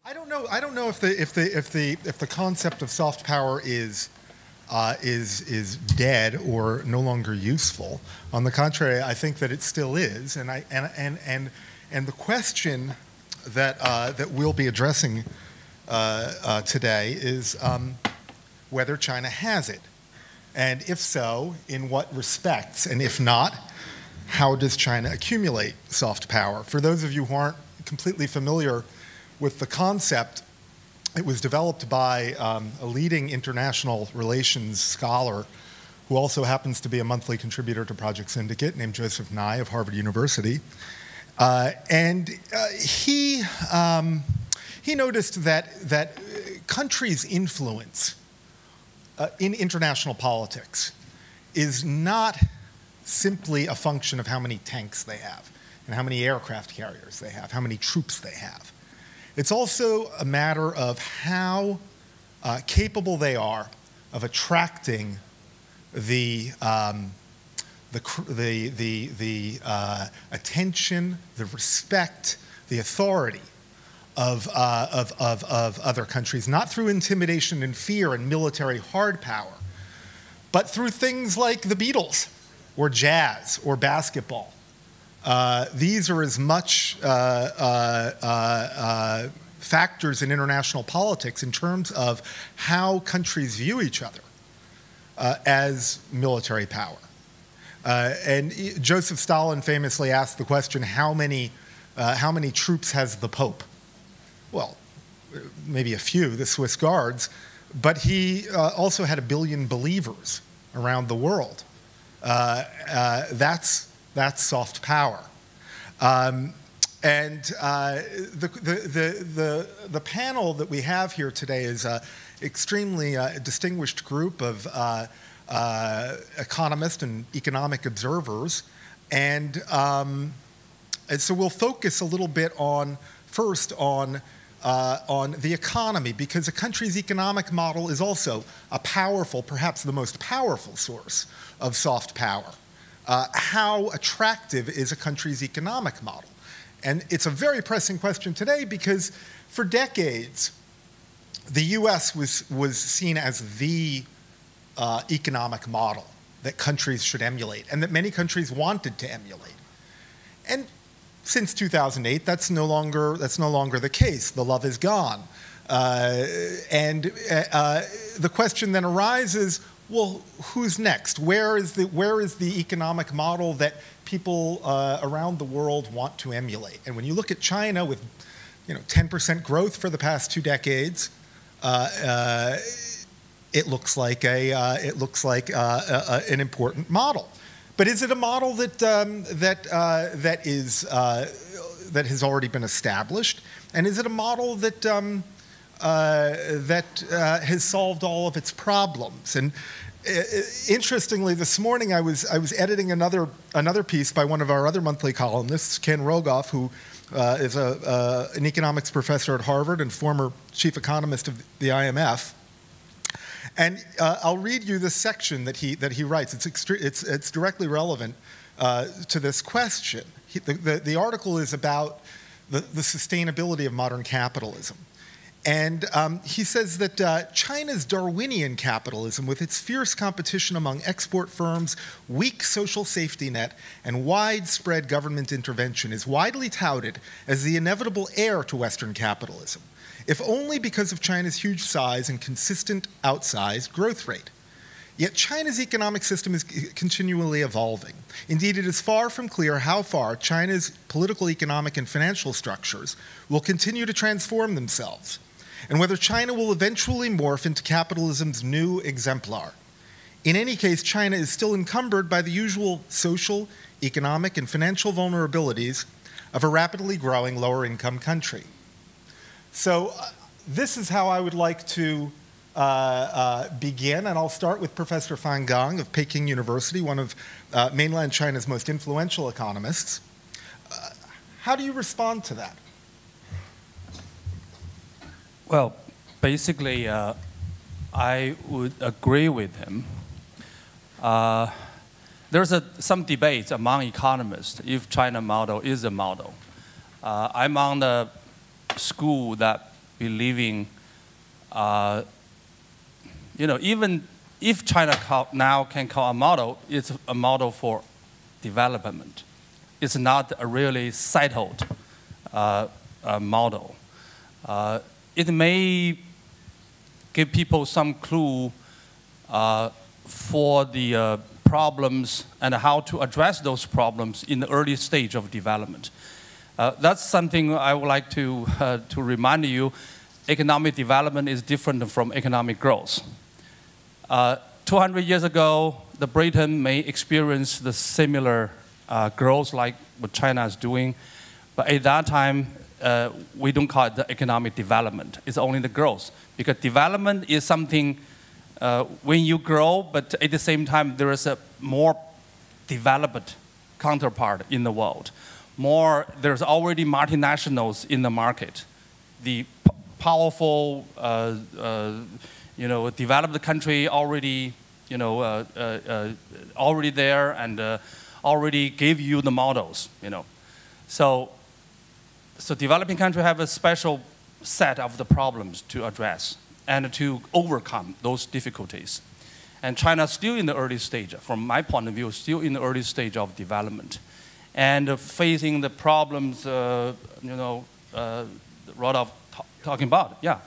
I don't know if the concept of soft power is dead or no longer useful. On the contrary, I think that it still is, and the question that we'll be addressing today is whether China has it, and if so, in what respects, and if not, how does China accumulate soft power? For those of you who aren't completely familiar with the concept, it was developed by a leading international relations scholar who also happens to be a monthly contributor to Project Syndicate, named Joseph Nye of Harvard University. He noticed that countries' influence in international politics is not simply a function of how many tanks they have and how many aircraft carriers they have, how many troops they have. It's also a matter of how capable they are of attracting the attention, the respect, the authority of other countries, not through intimidation and fear and military hard power, but through things like the Beatles or jazz or basketball. These are as much factors in international politics in terms of how countries view each other as military power. And Joseph Stalin famously asked the question, how many troops has the Pope? Well, maybe a few, the Swiss Guards, but he also had 1 billion believers around the world. That's soft power. The panel that we have here today is an extremely distinguished group of economists and economic observers. And so we'll focus a little bit first on the economy, because a country's economic model is also a powerful, perhaps the most powerful source of soft power. How attractive is a country's economic model? And it's a very pressing question today because for decades, the US was seen as the economic model that countries should emulate and that many countries wanted to emulate. And since 2008, that's no longer the case. The love is gone. The question then arises, well, who's next? Where is the economic model that people around the world want to emulate? And when you look at China with 10% growth for the past 2 decades, it looks like an important model. But is it a model that has already been established? And is it a model that has solved all of its problems? And interestingly, this morning I was editing another piece by one of our other monthly columnists, Ken Rogoff, who is an economics professor at Harvard and former chief economist of the IMF. And I'll read you this section that he writes. It's directly relevant to this question. The article is about the sustainability of modern capitalism. And he says that China's Darwinian capitalism, with its fierce competition among export firms, weak social safety net, and widespread government intervention, is widely touted as the inevitable heir to Western capitalism, if only because of China's huge size and consistent outsized growth rate. Yet China's economic system is continually evolving. Indeed, it is far from clear how far China's political, economic, and financial structures will continue to transform themselves, and whether China will eventually morph into capitalism's new exemplar. In any case, China is still encumbered by the usual social, economic, and financial vulnerabilities of a rapidly growing lower-income country. So this is how I would like to begin, and I'll start with Professor Fan Gang of Peking University, one of mainland China's most influential economists. How do you respond to that? Well, basically, I would agree with him. There's some debate among economists if China model is a model. I'm on the school that believing, even if China now can call a model, it's a model for development. It's not a really settled model. It may give people some clue for the problems and how to address those problems in the early stage of development. That's something I would like to remind you. Economic development is different from economic growth. 200 years ago, the Britain may experience the similar growth like what China is doing, but at that time, we don't call it the economic development. It's only the growth, because development is something when you grow, but at the same time, there is a more developed counterpart in the world. There's already multinationals in the market. The powerful, developed country already, already there and already gave you the models, So developing countries have a special set of the problems to address and to overcome those difficulties. And China is still in the early stage, from my point of view, still in the early stage of development. And facing the problems, Rodolph talking about, yeah.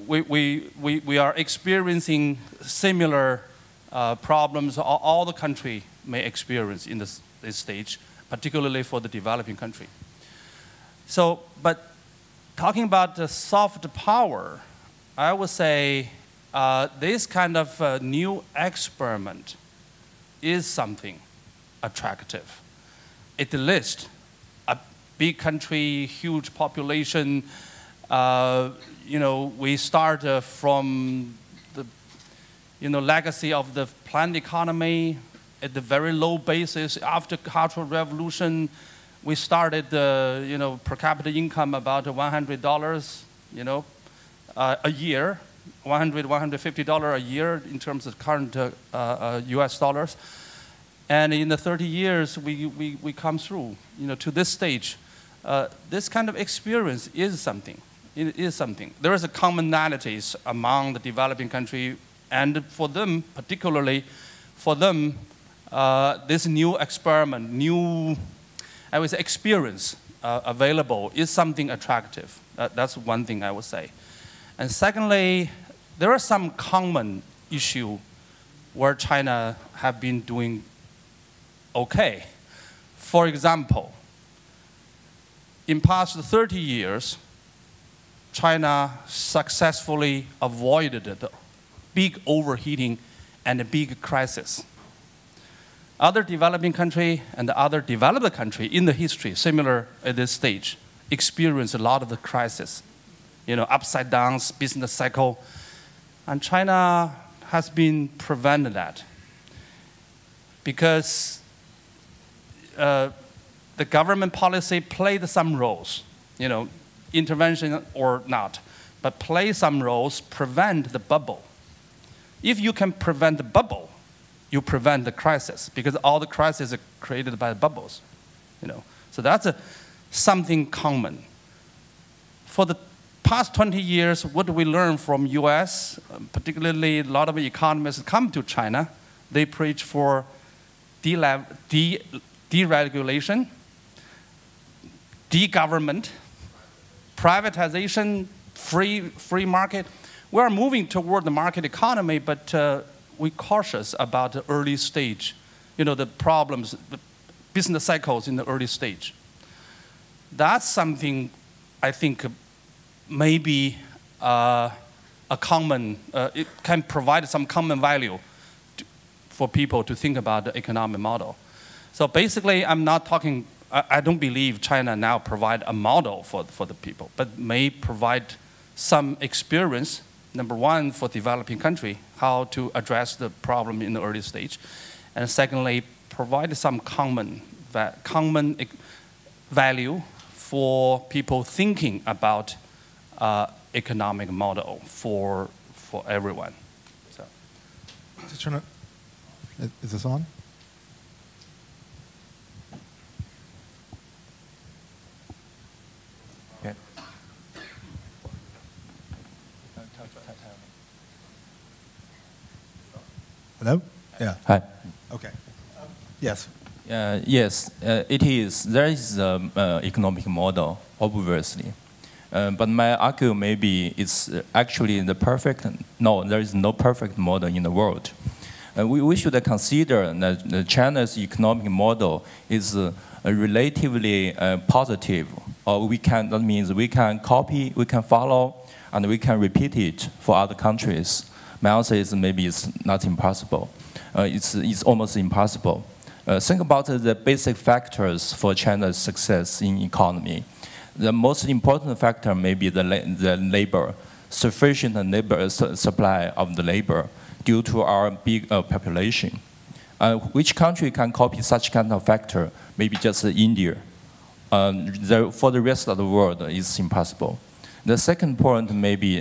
We are experiencing similar problems all the country may experience in this stage, particularly for the developing country. But talking about the soft power, I would say this kind of new experiment is something attractive. At least a big country, huge population, we start from the legacy of the planned economy at the very low basis. After Cultural Revolution, we started per capita income about $100, a year, $150 a year in terms of current US dollars. And in the 30 years, we come through, to this stage. This kind of experience is something. It is something. There is a commonalities among the developing country, and for them, particularly for them, this new experiment, I would say, experience available is something attractive. That's one thing I would say. And secondly, there are some common issue where China have been doing okay. For example, in past 30 years, China successfully avoided the big overheating and a big crisis. Other developing country and other developed country in the history, similar at this stage, experienced a lot of the crisis. Upside down business cycle. And China has been prevented that. Because the government policy played some roles, intervention or not, but play some roles, prevent the bubble. If you can prevent the bubble, you prevent the crisis, because all the crises are created by the bubbles. So that's something common. For the past 20 years, what do we learn from US, particularly a lot of economists come to China, they preach for deregulation, de-government, privatization, free market. We are moving toward the market economy, but we're cautious about the early stage, the problems, the business cycles in the early stage. That's something I think maybe a common, it can provide some common value for people to think about the economic model. So basically, I'm not talking, I don't believe China now provide a model for the people, but may provide some experience, number one, for developing country, how to address the problem in the early stage. And secondly, provide some common value for people thinking about economic model for everyone. So. Is this on? Okay. Hello? Yeah. Hi. Okay. Yes. Yes, it is. There is an economic model, obviously. But my argument maybe it's actually the perfect, no, there is no perfect model in the world. We should consider that China's economic model is relatively positive, or that means we can copy, we can follow, and we can repeat it for other countries. My answer is maybe it's not impossible. It's almost impossible. Think about the basic factors for China's success in economy. The most important factor may be the labor, sufficient supply of the labor due to our big population. Which country can copy such kind of factor? Maybe just India. For the rest of the world, it's impossible. The second point, maybe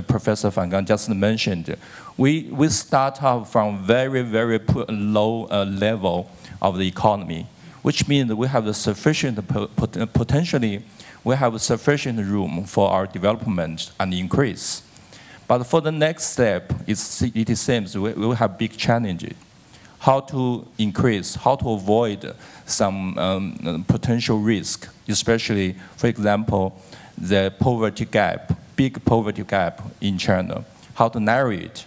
Professor Van Gang just mentioned, we start out from very, very low level of the economy, which means we have sufficient, potentially, we have sufficient room for our development and increase. But for the next step, it seems we will have big challenges. How to increase, how to avoid some potential risk, especially, for example, the poverty gap, big poverty gap in China, how to narrow it.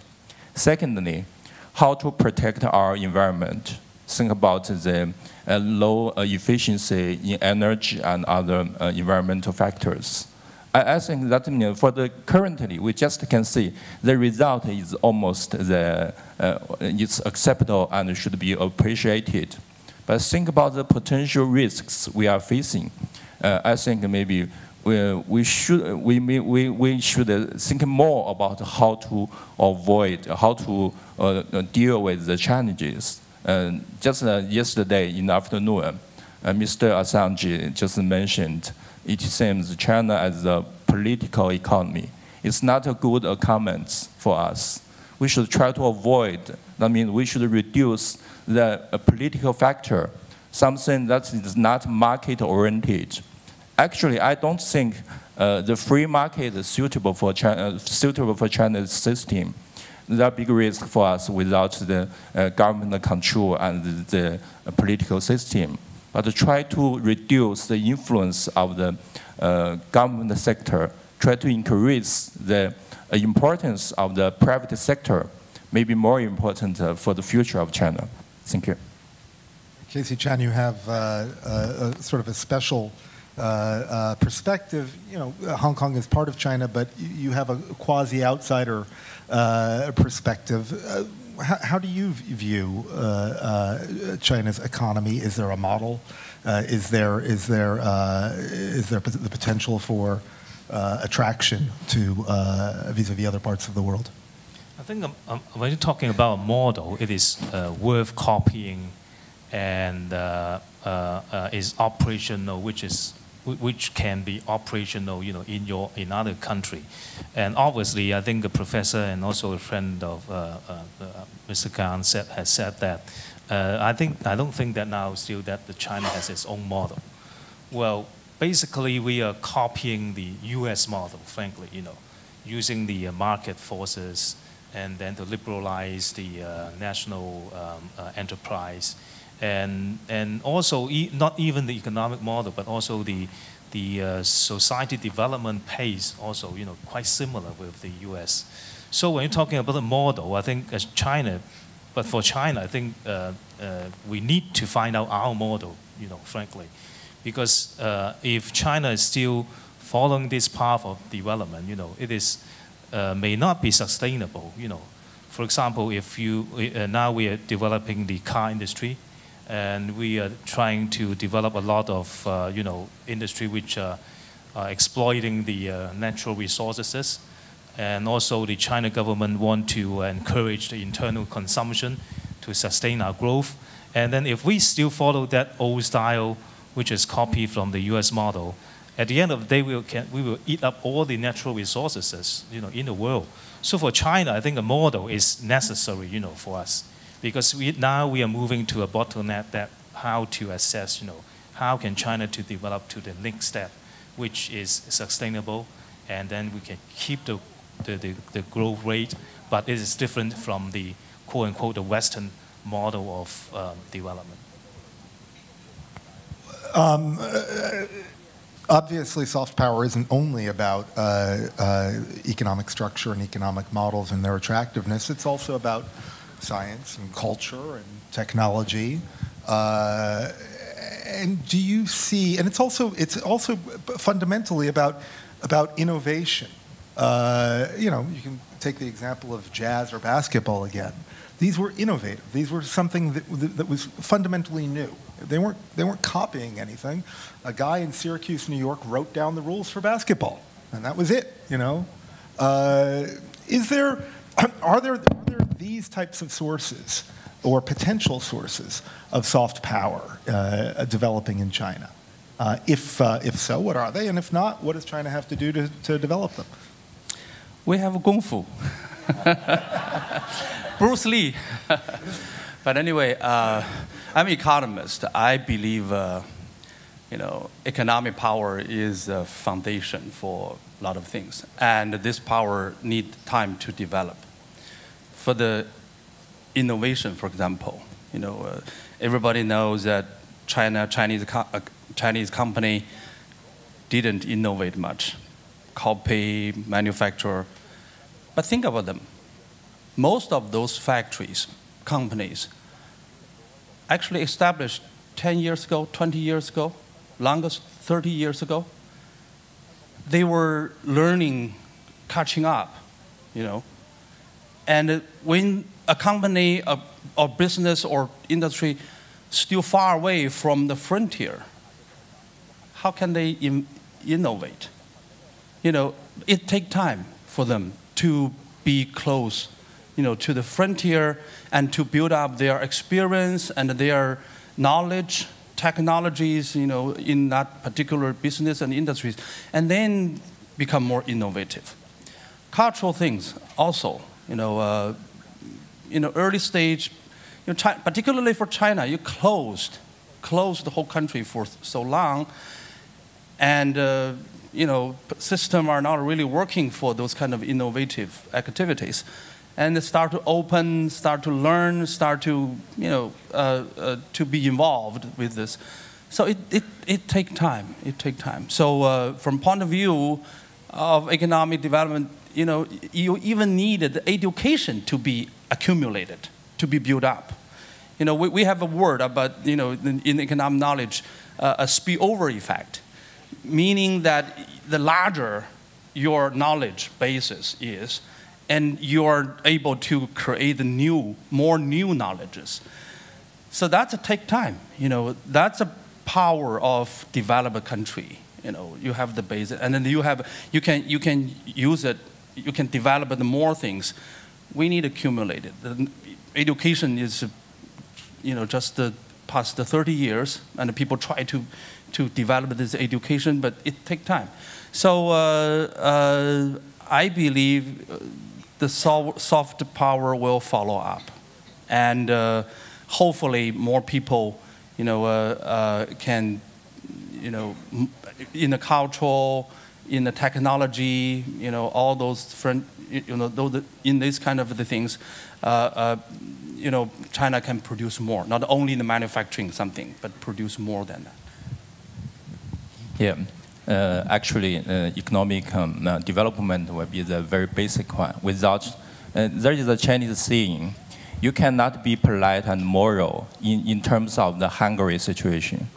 Secondly, how to protect our environment. Think about the low efficiency in energy and other environmental factors. I think that for the currently, we just can see the result is almost it's acceptable and should be appreciated. But think about the potential risks we are facing. I think maybe we should think more about how to avoid, how to deal with the challenges. Just yesterday in the afternoon, Mr. Assange just mentioned, it seems China as a political economy. It's not a good comment for us. We should try to avoid, that means we should reduce the political factor, something that is not market-oriented. Actually, I don't think the free market is suitable for China's system. There are big risks for us without the government control and the political system. But to try to reduce the influence of the government sector, try to increase the importance of the private sector, may be more important for the future of China. Thank you. Casey Chan, you have sort of a special perspective. You know, Hong Kong is part of China, but you have a quasi-outsider perspective. How do you view China's economy? Is there a model? Is there the potential for attraction to vis-a-vis other parts of the world? I think when you're talking about a model, it is worth copying and is operational, which can be operational, you know, in other country. And obviously, I think the professor and also a friend of Mr. Khan has said that. I don't think that now still that the China has its own model. Well, basically, we are copying the U.S. model, frankly, you know, using the market forces and then to liberalize the national enterprise. And also not even the economic model, but also the society development pace also, you know, quite similar with the U.S. So when you're talking about the model, I think as China, but for China, I think we need to find out our model, you know, frankly, because if China is still following this path of development, you know, it is may not be sustainable, you know. For example, if now we are developing the car industry, and we are trying to develop a lot of, you know, industry which are exploiting the natural resources. And also the China government want to encourage the internal consumption to sustain our growth. And then if we still follow that old style, which is copied from the US model, at the end of the day, we will eat up all the natural resources, you know, in the world. So for China, I think a model is necessary, you know, for us. Because now we are moving to a bottleneck that how to assess, you know, how can China to develop to the next step, which is sustainable, and then we can keep the growth rate, but it is different from the quote unquote, the Western model of development? Obviously, soft power isn't only about economic structure and economic models and their attractiveness. It's also about science and culture and technology. And do you see? And it's also fundamentally about innovation. You know, you can take the example of jazz or basketball again. These were innovative. These were something that was fundamentally new. They weren't copying anything. A guy in Syracuse, New York, wrote down the rules for basketball, and that was it. You know, are there these types of sources or potential sources of soft power developing in China? If so, what are they? And if not, what does China have to do to develop them? We have Kung Fu. Bruce Lee. But anyway, I'm an economist. I believe, you know, economic power is a foundation for a lot of things. And this power needs time to develop. For the innovation, for example, you know, everybody knows that Chinese company didn't innovate much, copy, manufacture. But think about them. Most of those factories, companies, actually established 10 years ago, 20 years ago, longest 30 years ago. They were learning, catching up, you know. And when a company or business or industry still far away from the frontier, how can they innovate? You know, it takes time for them to be close, you know, to the frontier and to build up their experience and their knowledge, technologies, you know, in that particular business and industries, and then become more innovative. Cultural things also, you know, early stage, you know, particularly for China, you closed the whole country for so long, and you know, systems are not really working for those kind of innovative activities. And they start to open, start to learn, start to, you know, to be involved with this. So it takes time. It takes time. So from point of view of economic development, you know, you even needed education to be accumulated, to be built up. You know, we have a word about, you know, in economic knowledge, a spillover effect, meaning that the larger your knowledge basis is, and you're able to create more new knowledges. So that's take time. You know, that's a power of developed country. You know, you have the basis, and then you can use it. You can develop the more things. We need accumulated. The education is, you know, just the past 30 years, and people try to develop this education, but it takes time. So I believe the soft power will follow up, and hopefully more people, you know, can, you know, in the cultural, in the technology, you know, all those different, you know, in this kind of the things, you know, China can produce more, not only in the manufacturing something, but produce more than that. Yeah. Actually, economic development will be the very basic one. Without, there is a Chinese saying, you cannot be polite and moral in terms of the hungry situation.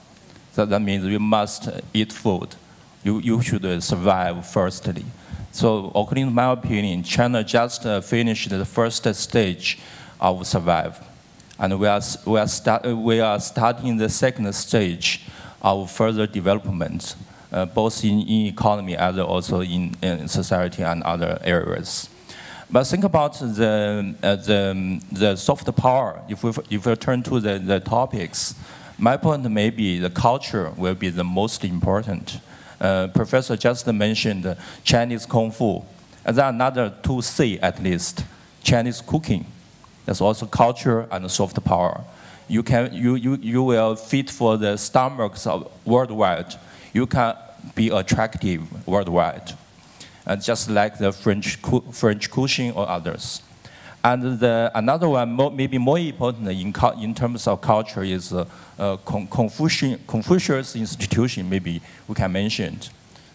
So that means you must eat food. You should survive firstly. So according to my opinion, China just finished the first stage of survive. And we are starting the second stage of further development. Both in economy and also in society and other areas. But think about the soft power. If we turn to the topics, my point may be the culture will be the most important. Professor just mentioned Chinese Kung Fu. And there are another two C at least, Chinese cooking. That's also culture and soft power. You will feed for the stomachs of worldwide. You can be attractive worldwide, just like the French cuisine or others. And another one, maybe more important in terms of culture, is Confucius institution, maybe we can mention.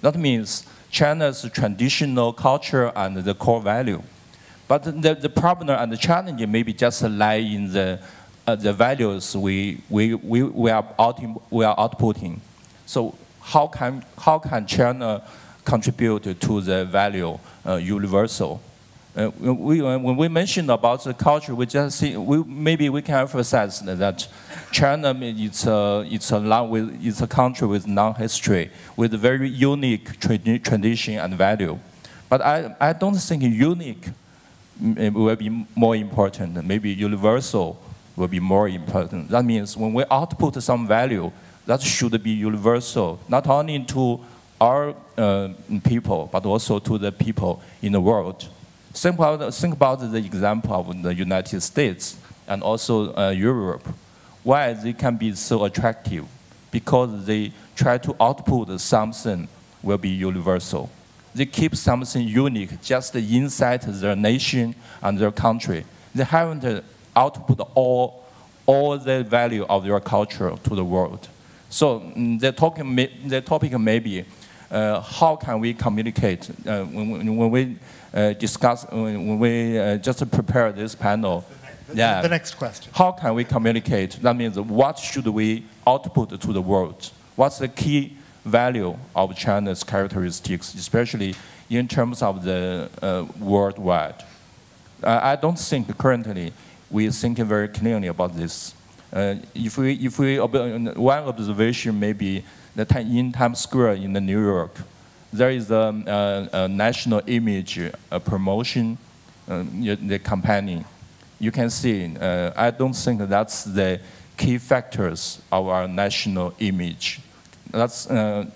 That means China's traditional culture and the core value. But the problem and the challenge maybe just lie in the values we are outputting. So how can China contribute to the value universal? When we mention about the culture, we just see maybe we can emphasize that China it's a country with long history, with very unique tradition and value. But I don't think unique will be more important. Maybe universal will be more important. That means when we output some value, that should be universal, not only to our people, but also to the people in the world. Think about the example of the United States and also Europe. Why they can be so attractive? Because they try to output something will be universal. They keep something unique just inside their nation and their country. They haven't output all the value of their culture to the world. So the topic may be how can we communicate when we discuss, when we just prepare this panel. The next question. How can we communicate? That means what should we output to the world? What's the key value of China's characteristics, especially in terms of the worldwide? I don't think currently we're thinking very clearly about this. One observation maybe that in Times Square in New York, there is a national image promotion, the campaign. You can see, I don't think that's the key factors of our national image. That's, there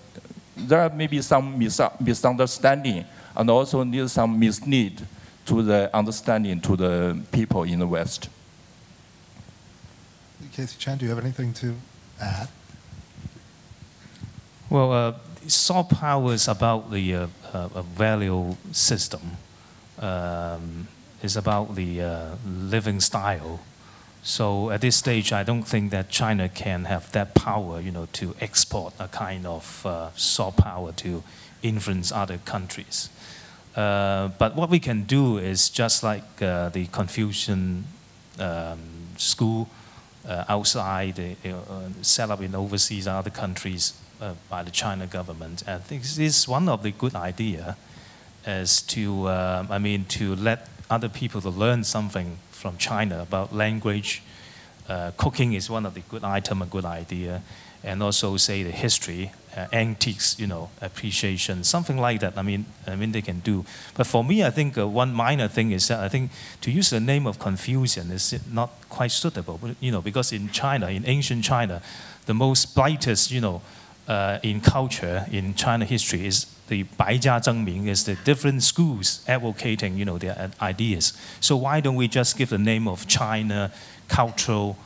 are maybe some misunderstanding and also need some mislead to the understanding to the people in the West. Casey Chan, do you have anything to add? Well, soft power is about the value system. It's about the living style. So at this stage, I don't think that China can have that power, to export a kind of soft power to influence other countries. But what we can do is just like the Confucian school outside, set up in overseas other countries by the China government. I think this is one of the good idea, is to to let other people to learn something from China about language. Cooking is one of the good item, a good idea, and also say the history, antiques, appreciation, something like that. I mean they can do. But for me, I think one minor thing is that I think to use the name of Confucian is not quite suitable. Because in China, in ancient China, the most brightest, in culture, in China history, is the 百家争鸣, is the different schools advocating, their ideas. So why don't we just give the name of China Cultural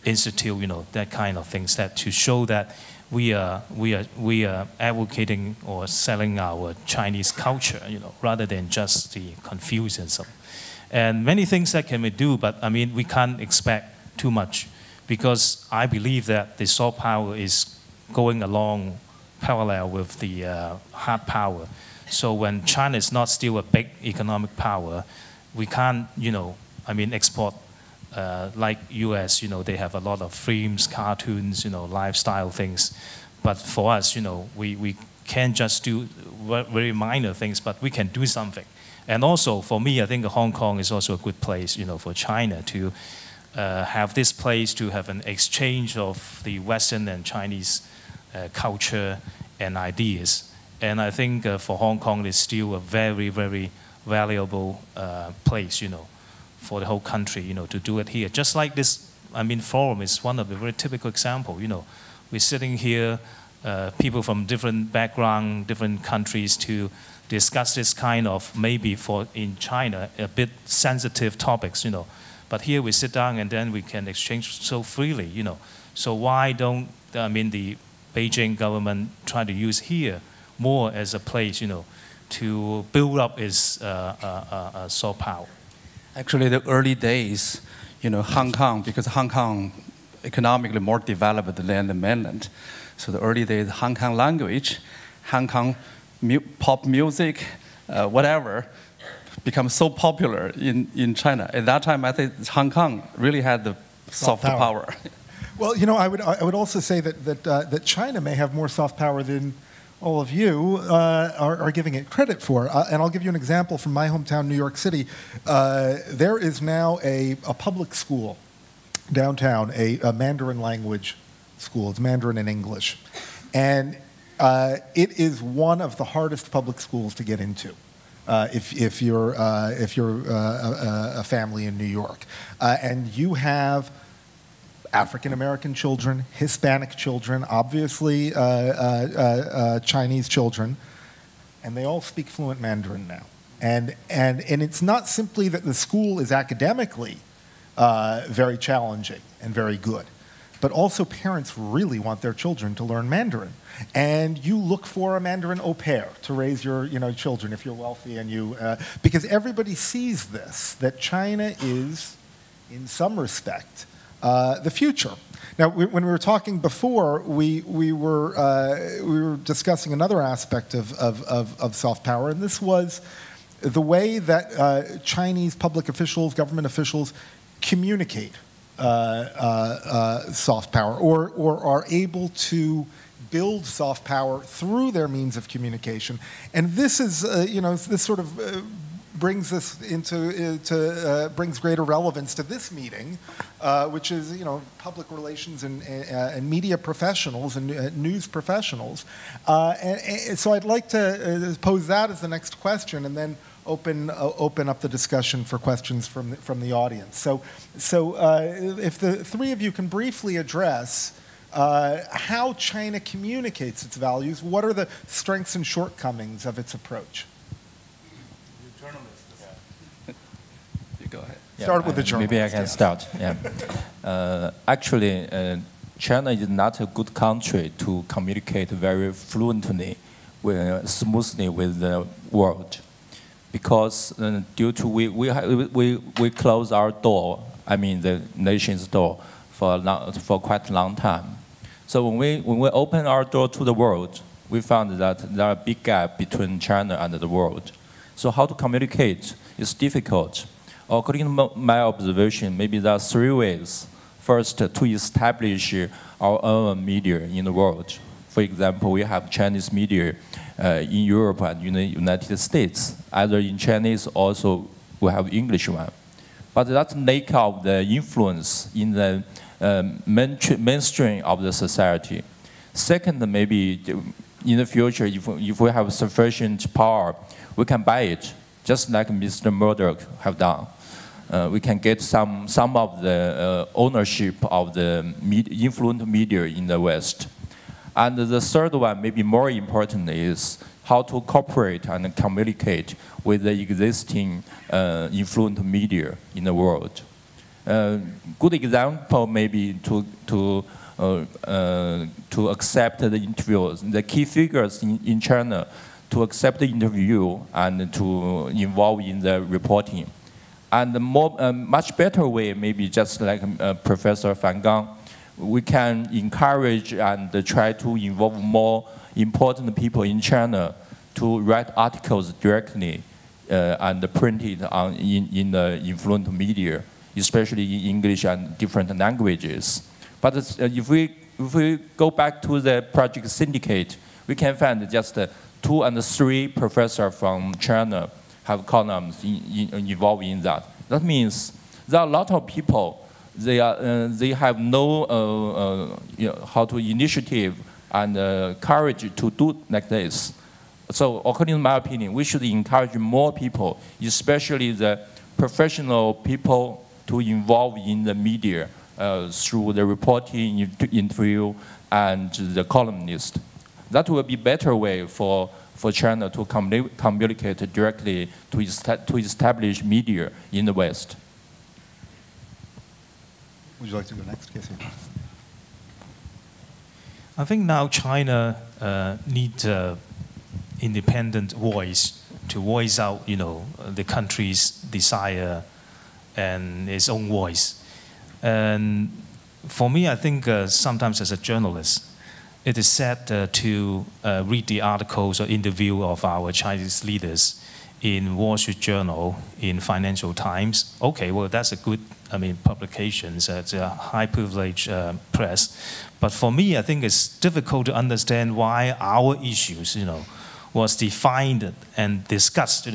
Institute, that kind of things, that to show that we are advocating or selling our Chinese culture, rather than just the Confucianism. And many things that can we do, but we can't expect too much, because I believe that the soft power is going along parallel with the hard power. So when China is not still a big economic power, we can't, export like US, they have a lot of films, cartoons, lifestyle things. But for us, we can't just do very minor things, but we can do something. And also, for me, I think Hong Kong is also a good place, for China to have this place to have an exchange of the Western and Chinese culture and ideas. And I think for Hong Kong, it's still a very, very valuable place, for the whole country, to do it here. Just like this, forum is one of the very typical example. We're sitting here, people from different background, different countries, to discuss this kind of, maybe for in China, a bit sensitive topics, But here we sit down and then we can exchange so freely, So why don't, the Beijing government try to use here more as a place, to build up its soft power? Actually, the early days, Hong Kong, because Hong Kong economically more developed than the mainland. So the early days, Hong Kong language, Hong Kong pop music, whatever, become so popular in China. At that time, I think Hong Kong really had the soft power. Well, I would also say that China may have more soft power than all of you are giving it credit for. And I'll give you an example from my hometown, New York City. There is now a public school downtown, a Mandarin language school. It's Mandarin and English. And it is one of the hardest public schools to get into. If you're a family in New York, and you have African American children, Hispanic children, obviously Chinese children, and they all speak fluent Mandarin now. And it's not simply that the school is academically very challenging and very good, but also parents really want their children to learn Mandarin. And you look for a Mandarin au pair to raise your children if you're wealthy, and because everybody sees this, that China is, in some respect, the future. Now, when we were talking before, we were discussing another aspect of soft power, and this was the way that Chinese public officials, government officials, communicate soft power, or are able to build soft power through their means of communication. And this is, this sort of brings this brings greater relevance to this meeting, which is, public relations and media professionals and news professionals. And so I'd like to pose that as the next question, and then open up the discussion for questions from the audience. So if the three of you can briefly address how China communicates its values, what are the strengths and shortcomings of its approach? You're journalists. Yeah. You go ahead. Start with the journalist. Maybe I can start. Yeah. Actually, China is not a good country to communicate very fluently, smoothly with the world, because due to we close our door. I mean the nation's door for quite a long time. So when we open our door to the world, we found that there are a big gap between China and the world. So how to communicate is difficult. According to my observation, maybe there are three ways. First, to establish our own media in the world. For example, we have Chinese media in Europe and in the United States. Either in Chinese, also we have English one. But that lack of the influence in the mainstream of the society. Second, maybe in the future, if we have sufficient power, we can buy it, just like Mr. Murdoch have done. We can get some of the ownership of the influential media in the West. And the third one, maybe more important, is how to cooperate and communicate with the existing influential media in the world. Good example maybe to accept the interviews, the key figures in China to accept the interview and to involve in the reporting. And the much better way, maybe just like Professor Fan Gang, we can encourage and try to involve more important people in China to write articles directly and print it in the influential media, especially in English and different languages. But if we go back to the project syndicate, we can find just 2 and 3 professors from China have columns involved in that. That means there are a lot of people. They have no initiative and courage to do like this. So according to my opinion, we should encourage more people, especially the professional people, to involve in the media through the reporting, interview, and the columnist. That will be a better way for China to communicate directly to establish media in the West. Would you like to go next, Casey? I think now China needs an independent voice to voice out, the country's desire and its own voice. And for me, I think sometimes as a journalist, it is sad to read the articles or interview of our Chinese leaders in Wall Street Journal, in Financial Times. Okay, well, that's a good, publications. It's a high privilege press. But for me, I think it's difficult to understand why our issues, was defined and discussed,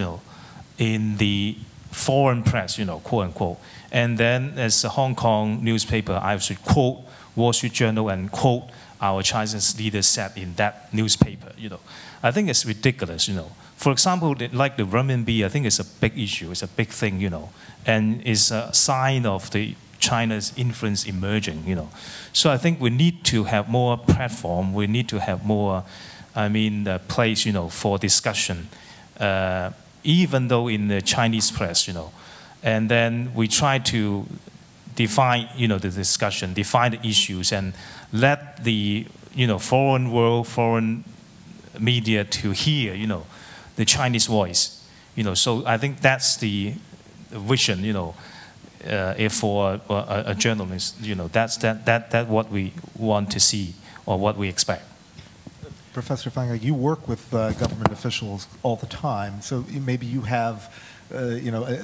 in the foreign press, quote unquote. And then as a Hong Kong newspaper, I should quote Wall Street Journal and quote our Chinese leaders said in that newspaper, I think it's ridiculous, For example, like the renminbi, I think it's a big issue, it's a big thing, and it's a sign of the China's influence emerging, So I think we need to have more platform, we need to have more, place, for discussion, even though in the Chinese press, and then we try to define, the discussion, define the issues, and let the, foreign world, foreign media to hear, the Chinese voice, So I think that's the vision, if for a journalist, that's what we want to see or what we expect. Professor Fang, you work with government officials all the time, so maybe you have,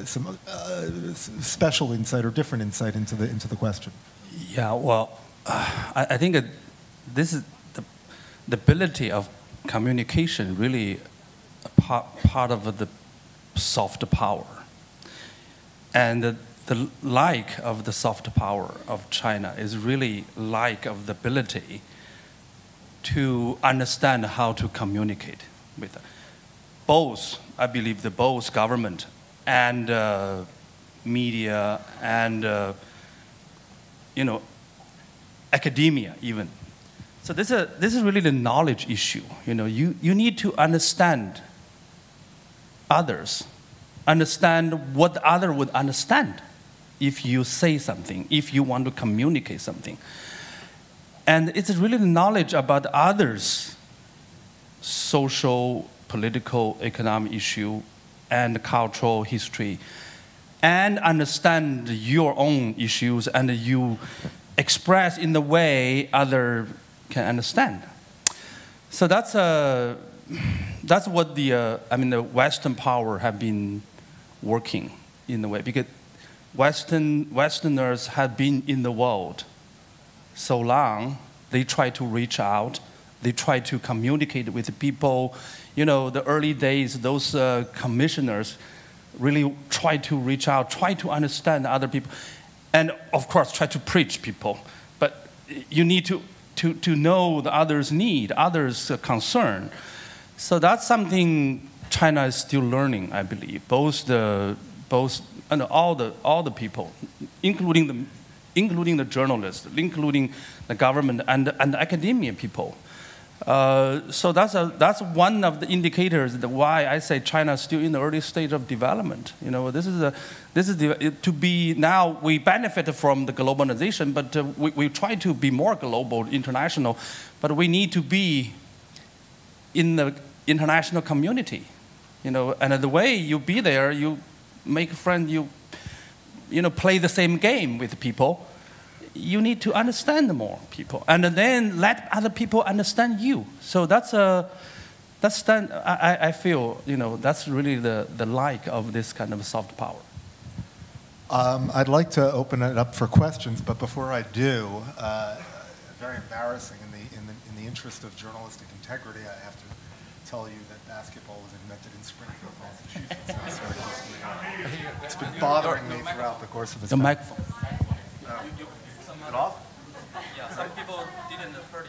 some special insight or different insight into the question. Yeah, well, I think this is the ability of communication really a part of the soft power, and the like of the soft power of China is really like of the ability to understand how to communicate with both, I believe, both government and media and academia even. So this is really the knowledge issue. You need to understand others, understand what the other would understand if you say something, if you want to communicate something. And it's really the knowledge about others' social, political, economic issue, and cultural history, and understand your own issues, and you express in the way others can understand. So that's what the Western power have been working in a way, because Westerners have been in the world so long, they try to reach out, they try to communicate with people. The early days, those commissioners really try to reach out, try to understand other people, and of course try to preach people. But you need to know the others' need, others' concern. So that's something China is still learning, I believe. All the people, including the journalists, including the government and the academia people. So that's one of the indicators that why I say China is still in the early stage of development. To be now we benefit from the globalization, but we try to be more global, international, but we need to be in the international community, and the way you be there, you make a friend, you play the same game with people. You need to understand more people, and then let other people understand you. So I feel that's really the like of this kind of soft power. I'd like to open it up for questions, but before I do, very embarrassing in the interest of journalistic integrity, I have to tell you that basketball was invented in Springfield, Massachusetts. It's been bothering me throughout the course of this. The microphone. It off? Yeah, some people didn't hear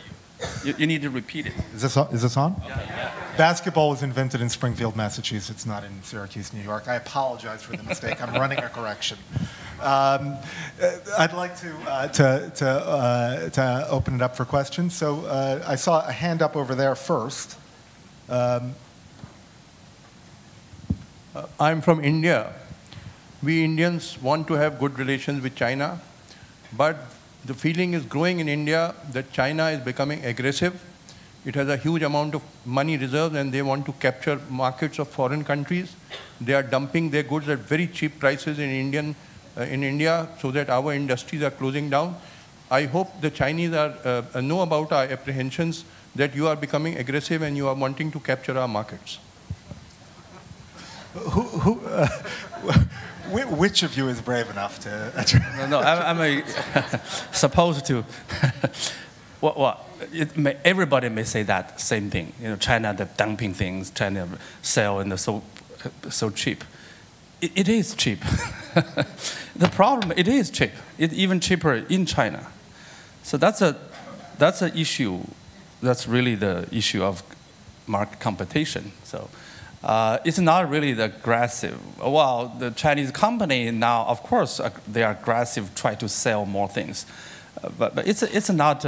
you. You need to repeat it. Is this on? Yeah. Basketball was invented in Springfield, Massachusetts, not in Syracuse, New York. I apologize for the mistake. I'm running a correction. I'd like to open it up for questions. So I saw a hand up over there first. I'm from India. We Indians want to have good relations with China, but the feeling is growing in India that China is becoming aggressive. It has a huge amount of money reserves, and they want to capture markets of foreign countries. They are dumping their goods at very cheap prices in Indian in India so that our industries are closing down. I hope the Chinese know about our apprehensions that you are becoming aggressive and you are wanting to capture our markets. Which of you is brave enough to? No, I'm supposed to. Everybody may say that same thing. You know, China, the dumping things, China sell and so cheap. It is cheap. The problem, it is cheap. It's even cheaper in China. So that's an issue. That's really the issue of market competition. So it's not really the aggressive. Well, the Chinese company now, of course, they are aggressive, try to sell more things. But it's not.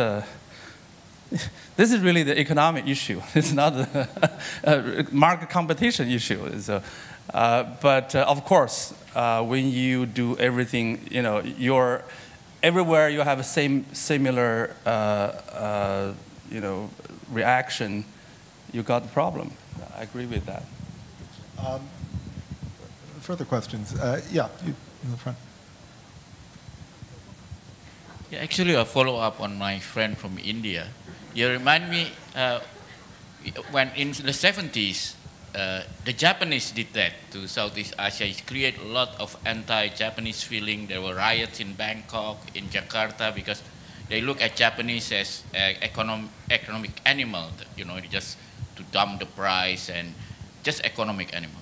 This is really the economic issue. It's not the market competition issue. So, but of course, when you do everything, you know, everywhere you have a similar, you know, reaction, you got the problem. I agree with that. Further questions? Yeah, you in the front. Yeah, actually, a follow-up on my friend from India. You remind me when in the 70s, the Japanese did that to Southeast Asia. It created a lot of anti-Japanese feeling. There were riots in Bangkok, in Jakarta, because they look at Japanese as an economic animal, you know, just to dump the price and just economic animal.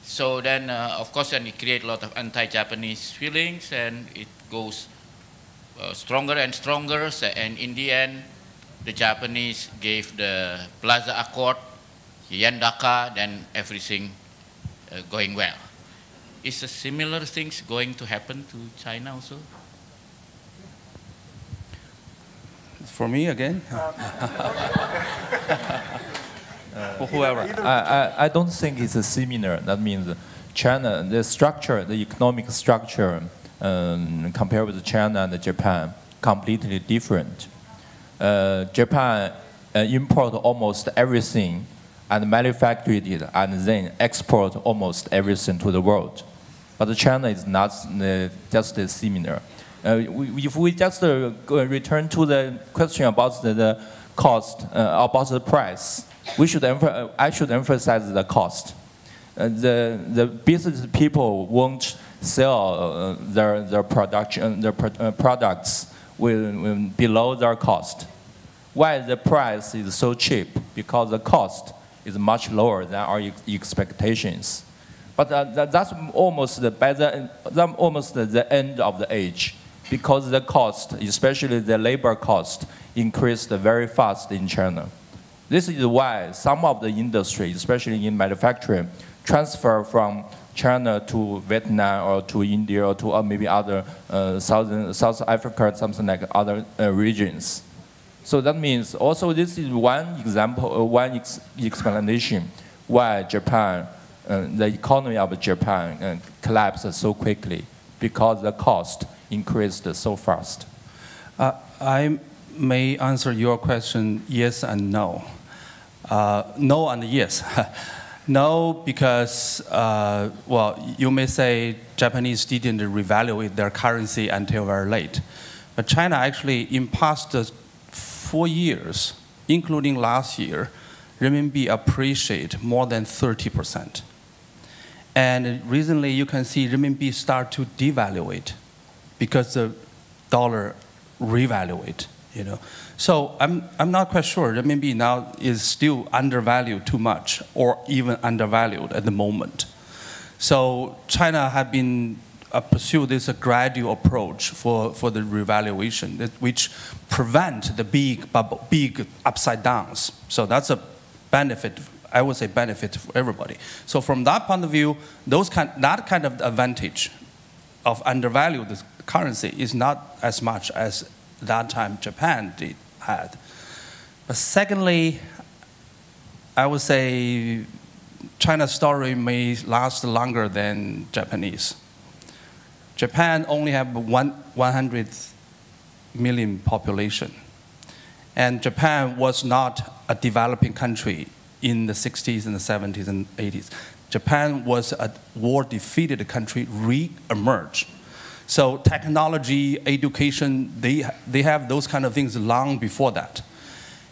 So then, of course, then it creates a lot of anti-Japanese feelings, and it goes stronger and stronger. And in the end, the Japanese gave the Plaza Accord, Yandaka, then everything going well. Is a similar things going to happen to China also? For me again? Whoever. I don't think it's a similar. That means China, the structure, the economic structure compared with China and Japan, completely different. Japan import almost everything and manufacture it and then export almost everything to the world. But China is not just similar. If we just return to the question about the cost, about the price, I should emphasize the cost. The business people won't sell their products below their cost. Why the price is so cheap? Because the cost is much lower than our expectations. But that's almost the end of the age, because the cost, especially the labor cost, increased very fast in China. This is why some of the industry, especially in manufacturing, transfer from China to Vietnam or to India or to maybe other South Africa, something like other regions. So that means also this is one example, one explanation why Japan, the economy of Japan collapsed so quickly, because the cost increased so fast. I may answer your question yes and no. No and yes. No, because, well, you may say Japanese didn't revalue their currency until very late. But China actually, in past 4 years, including last year, renminbi appreciate more than 30%. And recently, you can see renminbi start to devaluate because the dollar revaluate. You know, so I'm not quite sure. Renminbi now is still undervalued too much, or even undervalued at the moment. So China have been pursue this gradual approach for the revaluation, which prevent the big upside downs. So that's a benefit. I would say benefit for everybody. So from that point of view, that kind of advantage of undervalued currency is not as much as that time Japan had. But secondly, I would say China's story may last longer than Japanese. Japan only have 100 million population. And Japan was not a developing country in the 60s and the 70s and 80s. Japan was a war-defeated country, re-emerged. So technology, education, they have those kind of things long before that.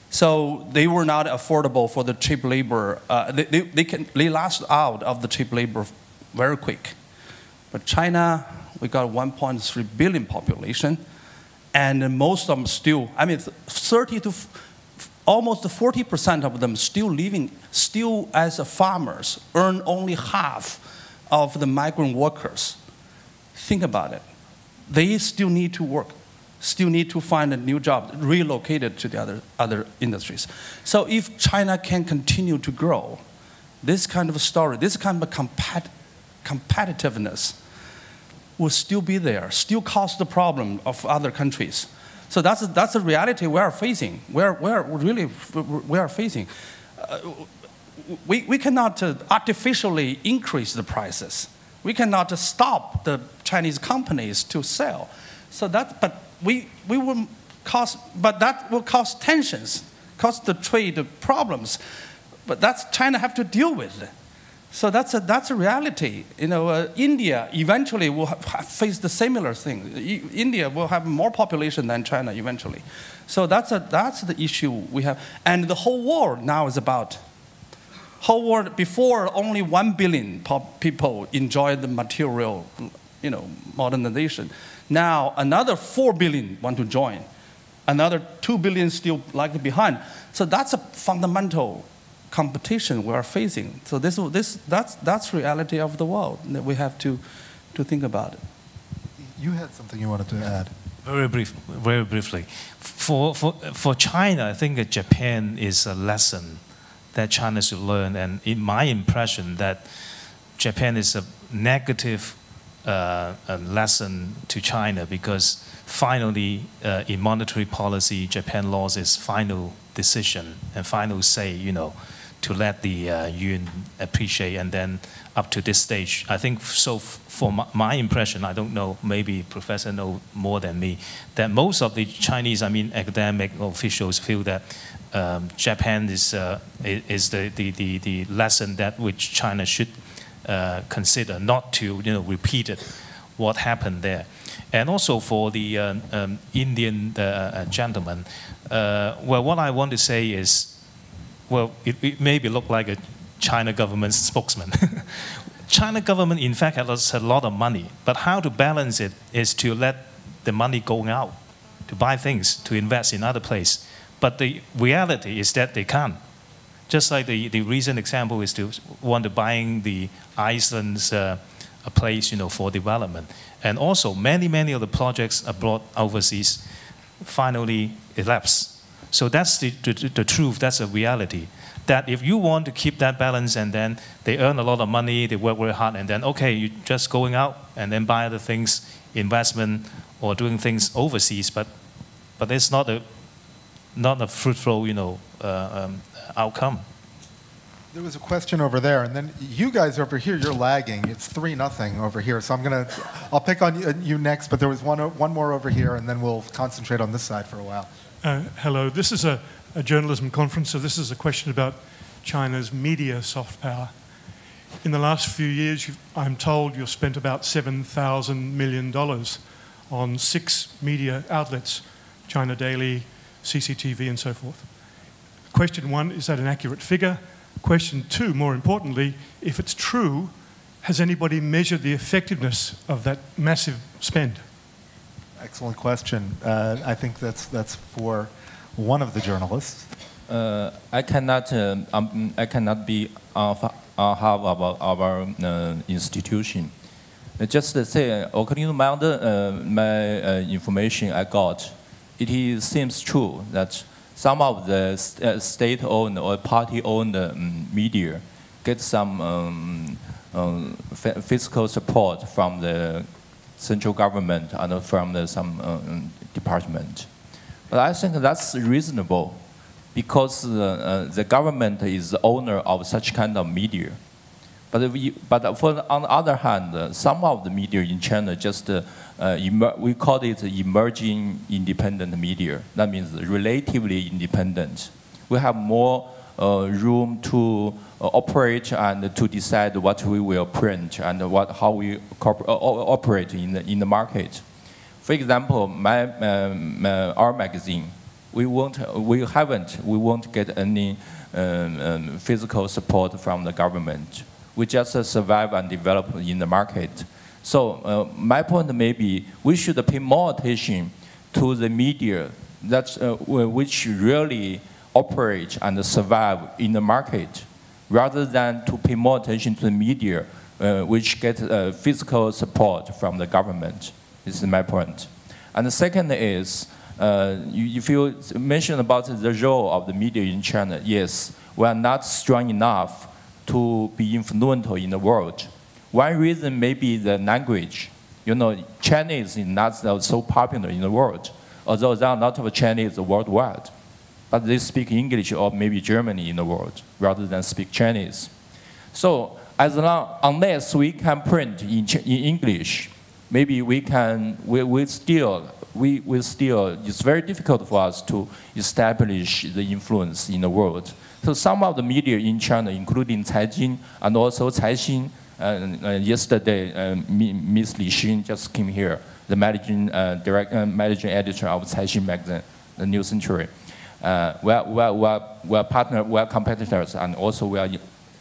So they were not affordable for the cheap labor. They last out of the cheap labor very quick. But China, we got 1.3 billion population, and most of them still, I mean, 30 to almost 40% of them still as farmers, earn only half of the migrant workers. Think about it. They still need to work, still need to find a new job, relocated to the other industries. So if China can continue to grow, this kind of a story, this kind of a competitiveness will still be there, still cause the problem of other countries. So that's a reality we are facing. We are facing. We cannot artificially increase the prices. We cannot stop the Chinese companies to sell. So that will cause tensions, cause the trade problems. But that's China have to deal with. So that's a reality. You know, India eventually will face the similar thing. India will have more population than China eventually. So that's the issue we have. And the whole world now is about. Whole world, before only 1 billion people enjoy the material, modernization. Now another 4 billion want to join. Another 2 billion still lag behind. So that's a fundamental competition we are facing. So that's reality of the world that we have to think about it. You had something you wanted to add. Very briefly. For China, I think that Japan is a lesson that China should learn, and in my impression that Japan is a negative lesson to China, because finally in monetary policy, Japan lost its final decision and final say, to let the yuan appreciate, and then up to this stage. I think so. For my impression, I don't know, maybe Professor knows more than me, that most of the Chinese, academic officials feel that Japan is the lesson that which China should consider, not to repeat it, what happened there. And also for the Indian gentleman, well, what I want to say is, well, it maybe look like a China government spokesman. China government, in fact, has a lot of money, but how to balance it is to let the money go out, to buy things, to invest in other places. But the reality is that they can't. Just like the recent example is to want to buying the Iceland's a place, for development. And also many of the projects abroad, overseas, finally elapse. So that's the truth, that's a reality. That if you want to keep that balance, and then they earn a lot of money, they work very hard, and then, okay, you're just going out and then buy other things, investment, or doing things overseas, but it's not a fruitful, outcome. There was a question over there, and then you guys over here, you're lagging. It's 3-0 over here, so I'll pick on you next, but there was one more over here, and then we'll concentrate on this side for a while. Hello, this is a journalism conference, so this is a question about China's media soft power. In the last few years, I'm told you've spent about $7,000 million on 6 media outlets, China Daily, CCTV, and so forth. Question 1, is that an accurate figure? Question 2, more importantly, if it's true, has anybody measured the effectiveness of that massive spend? Excellent question. I think that's for one of the journalists. I cannot be half about our institution. Just to say, according to my information I got, it seems true that some of the state-owned or party-owned media get some fiscal support from the central government and from some department. But I think that's reasonable, because the government is the owner of such kind of media. But on the other hand, some of the media in China just we call it emerging independent media. That means relatively independent. We have more room to operate and to decide what we will print and how we operate in the market. For example, our magazine, we won't get any physical support from the government. We just survive and develop in the market. So my point may be we should pay more attention to the media which really operate and survive in the market, rather than to pay more attention to the media which get physical support from the government. This is my point. And the second is, if you mentioned about the role of the media in China, yes, we are not strong enough to be influential in the world. One reason may be the language. You know, Chinese is not so popular in the world, although there are a lot of Chinese worldwide. But they speak English or maybe Germany in the world, rather than speak Chinese. So unless we can print in English, maybe we still, it's very difficult for us to establish the influence in the world. So some of the media in China, including Caijin and also Caixin, yesterday, Ms. Li Xin just came here, the managing editor of Caixin magazine, the New Century. We're partners, we're competitors, and also we are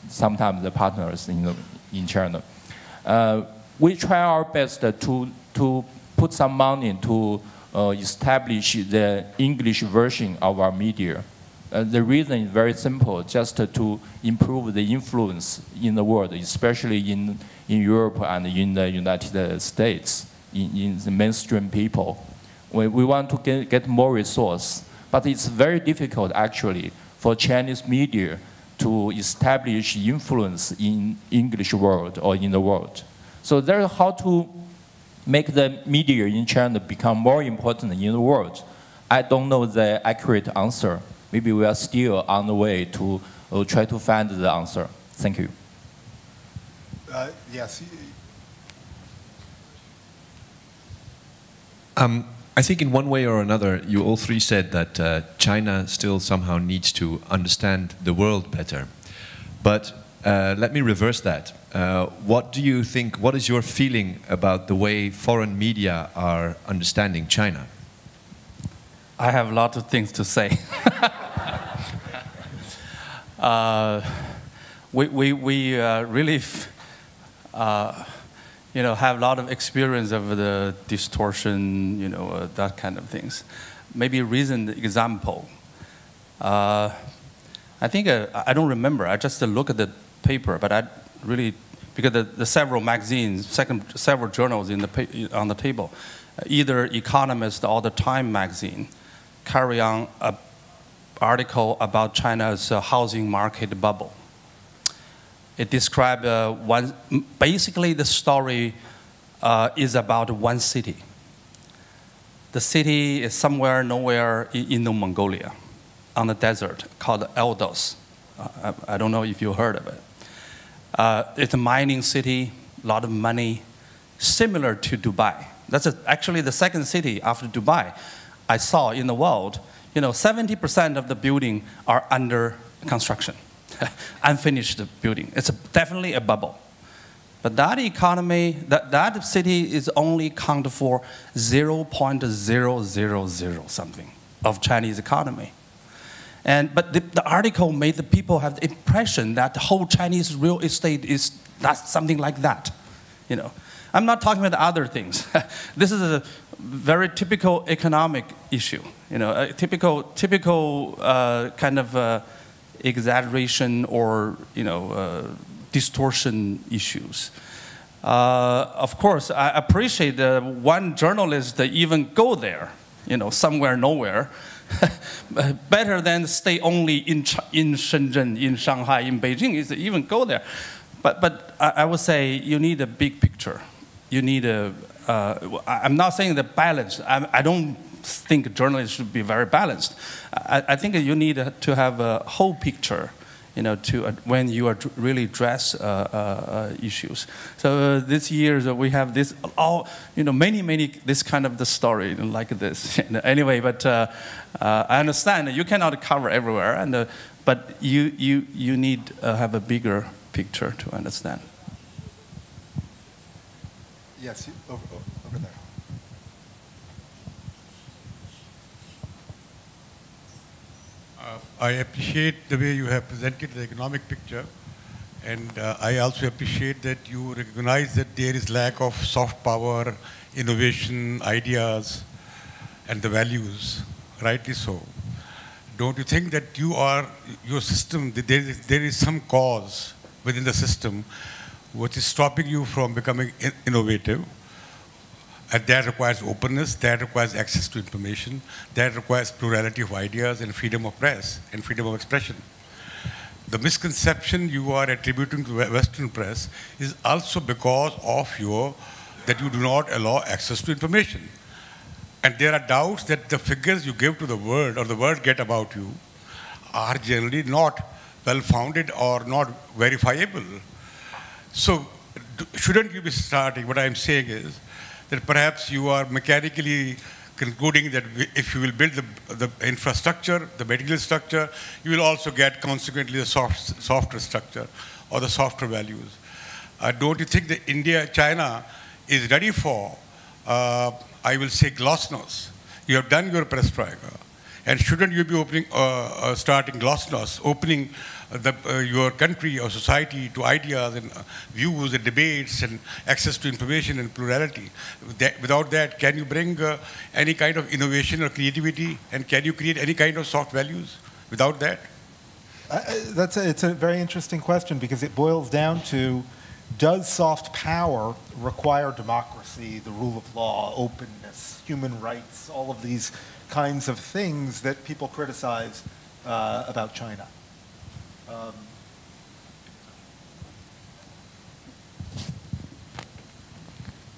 sometimes the partners in China. We try our best to put some money to establish the English version of our media. The reason is very simple, just to improve the influence in the world, especially in Europe and in the United States, in the mainstream people. We want to get more resource, but it's very difficult actually for Chinese media to establish influence in English world or in the world. So there's how to make the media in China become more important in the world. I don't know the accurate answer. Maybe we are still on the way to try to find the answer. Thank you. Yes. I think in one way or another, you all three said that China still somehow needs to understand the world better. But let me reverse that. What do you think, what is your feeling about the way foreign media are understanding China? I have a lot of things to say. We really have a lot of experience of the distortion, that kind of things. Maybe a recent example. I think, I don't remember, I just look at the paper, but I really, because the several magazines, several journals on the table, either Economist or the Time magazine, carry on an article about China's housing market bubble. It described basically the story is about one city. The city is somewhere, nowhere in Inner Mongolia, on the desert, called Eldos. I don't know if you heard of it. It's a mining city, a lot of money, similar to Dubai. That's actually the second city after Dubai I saw in the world. 70% of the building are under construction, unfinished building. It's definitely a bubble. But that economy, that city is only accounted for 0.000 something of Chinese economy. But the article made the people have the impression that the whole Chinese real estate is something like that. I'm not talking about other things. This is a very typical economic issue. A typical kind of exaggeration or distortion issues. Of course, I appreciate one journalist that even go there, somewhere, nowhere. Better than stay only in Shenzhen, in Shanghai, in Beijing, is to even go there. But I would say you need a big picture. You need I'm not saying the balance. I don't think journalists should be very balanced. I think you need to have a whole picture when you are really address issues. So this year we have this many this kind of the story like this. Anyway, but I understand you cannot cover everywhere, but you need have a bigger picture to understand. Yes, over there. I appreciate the way you have presented the economic picture, and I also appreciate that you recognize that there is lack of soft power, innovation, ideas, and the values, rightly so. Don't you think that your system, there is some cause within the system which is stopping you from becoming innovative? And that requires openness, that requires access to information, that requires plurality of ideas and freedom of press and freedom of expression. The misconception you are attributing to Western press is also because of that you do not allow access to information. And there are doubts that the figures you give to the world or the world get about you are generally not well-founded or not verifiable. So shouldn't you be starting, what I'm saying is, that perhaps you are mechanically concluding that if you will build the infrastructure, the material structure, you will also get consequently the softer structure or the softer values. Don't you think that China is ready for, I will say, glasnost? You have done your perestroika. And shouldn't you be starting glasnost, opening your country or society to ideas and views and debates and access to information and plurality? Without that, can you bring any kind of innovation or creativity? And can you create any kind of soft values without that? It's a very interesting question because it boils down to, does soft power require democracy, the rule of law, openness, human rights, all of these kinds of things that people criticize about China?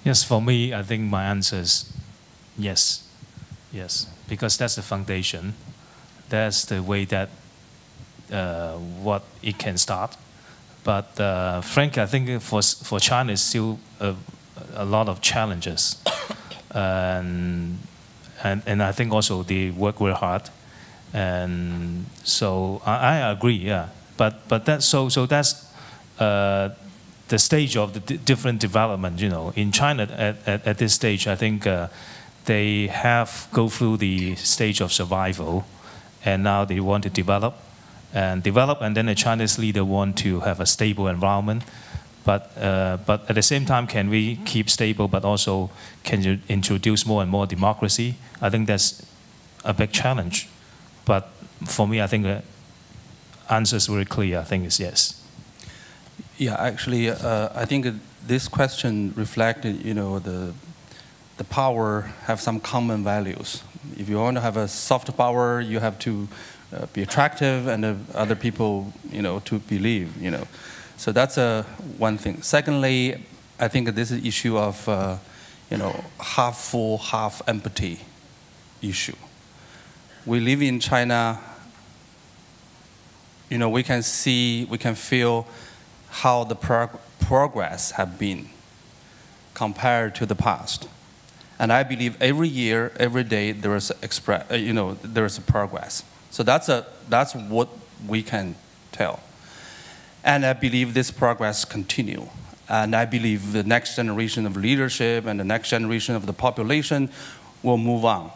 Yes, for me, I think my answer is yes. Yes, because that's the foundation. That's the way that what it can start. But frankly, I think for China, it's still a lot of challenges. And I think also they work very hard. And so I agree, yeah. But that's that's the stage of the different development. In China at this stage, I think they have go through the stage of survival, and now they want to develop, and then the Chinese leader want to have a stable environment. But at the same time, can we keep stable, but also can you introduce more and more democracy? I think that's a big challenge. But for me, I think the answer is very clear. I think it's yes. Yeah, actually, I think this question reflected, the power have some common values. If you want to have a soft power, you have to be attractive and other people, to believe, So that's one thing. Secondly, I think this is issue of, half full, half empty issue. We live in China, we can see, we can feel how the progress have been compared to the past. And I believe every year, every day, there is there is a progress. So that's what we can tell. And I believe this progress continue. And I believe the next generation of leadership and the next generation of the population will move on.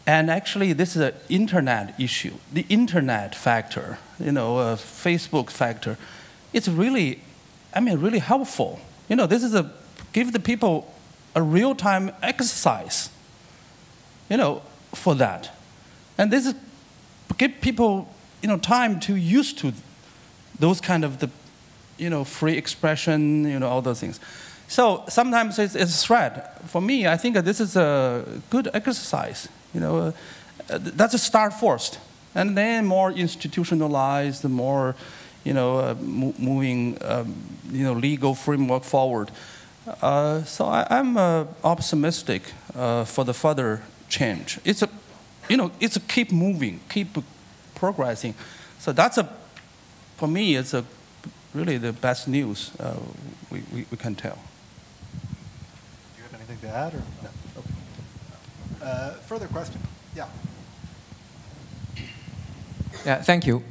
And actually, this is an internet issue. The internet factor, Facebook factor, it's really, really helpful. This is give the people a real-time exercise, for that. And this is give people, time to use to those kind of free expression, all those things. So sometimes it's a threat. For me, I think this is a good exercise. That's a start first, and then more institutionalized, more, moving, legal framework forward. So I'm optimistic for the further change. It's a keep moving, keep progressing. So that's for me, it's really the best news we can tell. Do you have anything to add? Or no? Okay. Further question? Yeah. Yeah, thank you.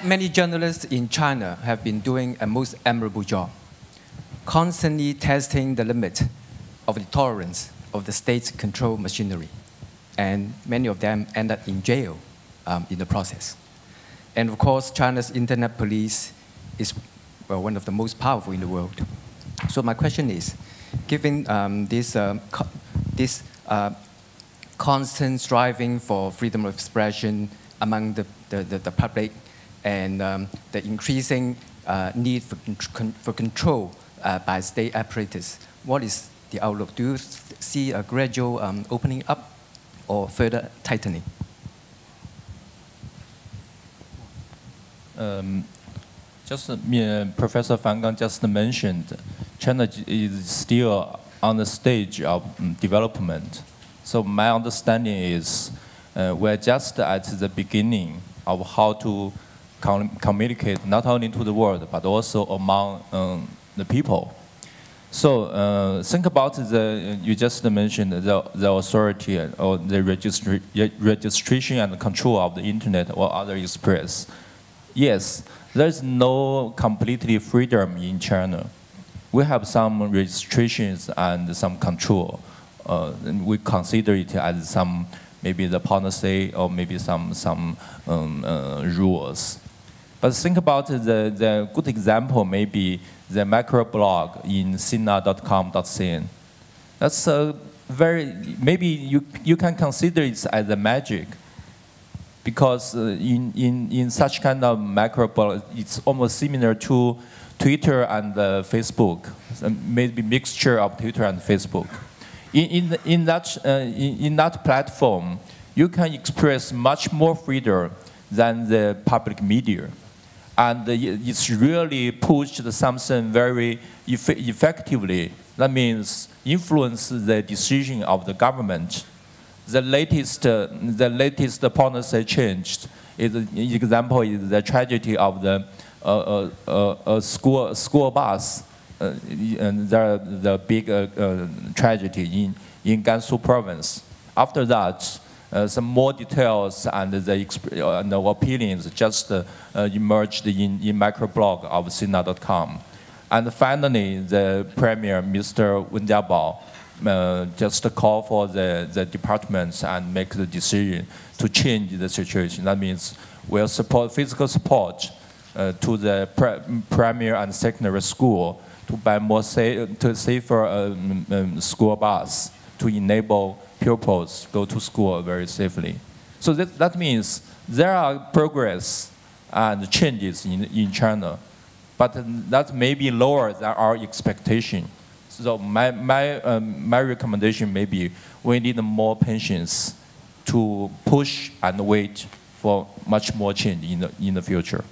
Many journalists in China have been doing a most admirable job, constantly testing the limit of the tolerance of the state's control machinery. And many of them end up in jail in the process. And of course, China's internet police is one of the most powerful in the world. So my question is, given this constant striving for freedom of expression among the public and the increasing need for control by state apparatus, what is the outlook? Do you see a gradual opening up or further tightening? Professor Fan Gang just mentioned, China is still on the stage of development. So my understanding is we're just at the beginning of how to communicate not only to the world, but also among the people. So think about you just mentioned the authority or the registration and control of the internet or other express. Yes, there's no completely freedom in China. We have some restrictions and some control. And we consider it as some, maybe the policy or maybe some rules. But think about the good example, maybe the microblog in sina.com.cn. That's a maybe you can consider it as a magic, because in such kind of microblog, it's almost similar to Twitter and Facebook, maybe mixture of Twitter and Facebook. In that platform, you can express much more freedom than the public media. And it's really pushed something very effectively. That means influence the decision of the government. The latest policy changed. Example is the tragedy of the school bus. And the big tragedy in Gansu province. After that, some more details and the opinions just emerged in microblog of Sina.com. And finally, the Premier, Mr. Wen Jiabao, just call for the departments and make the decision to change the situation. That means we'll support physical support to the primary and secondary school to buy more safer school bus to enable pupils go to school very safely. So that means there are progress and changes in China, but that may be lower than our expectation. So my recommendation may be we need more patience to push and wait for much more change in the future.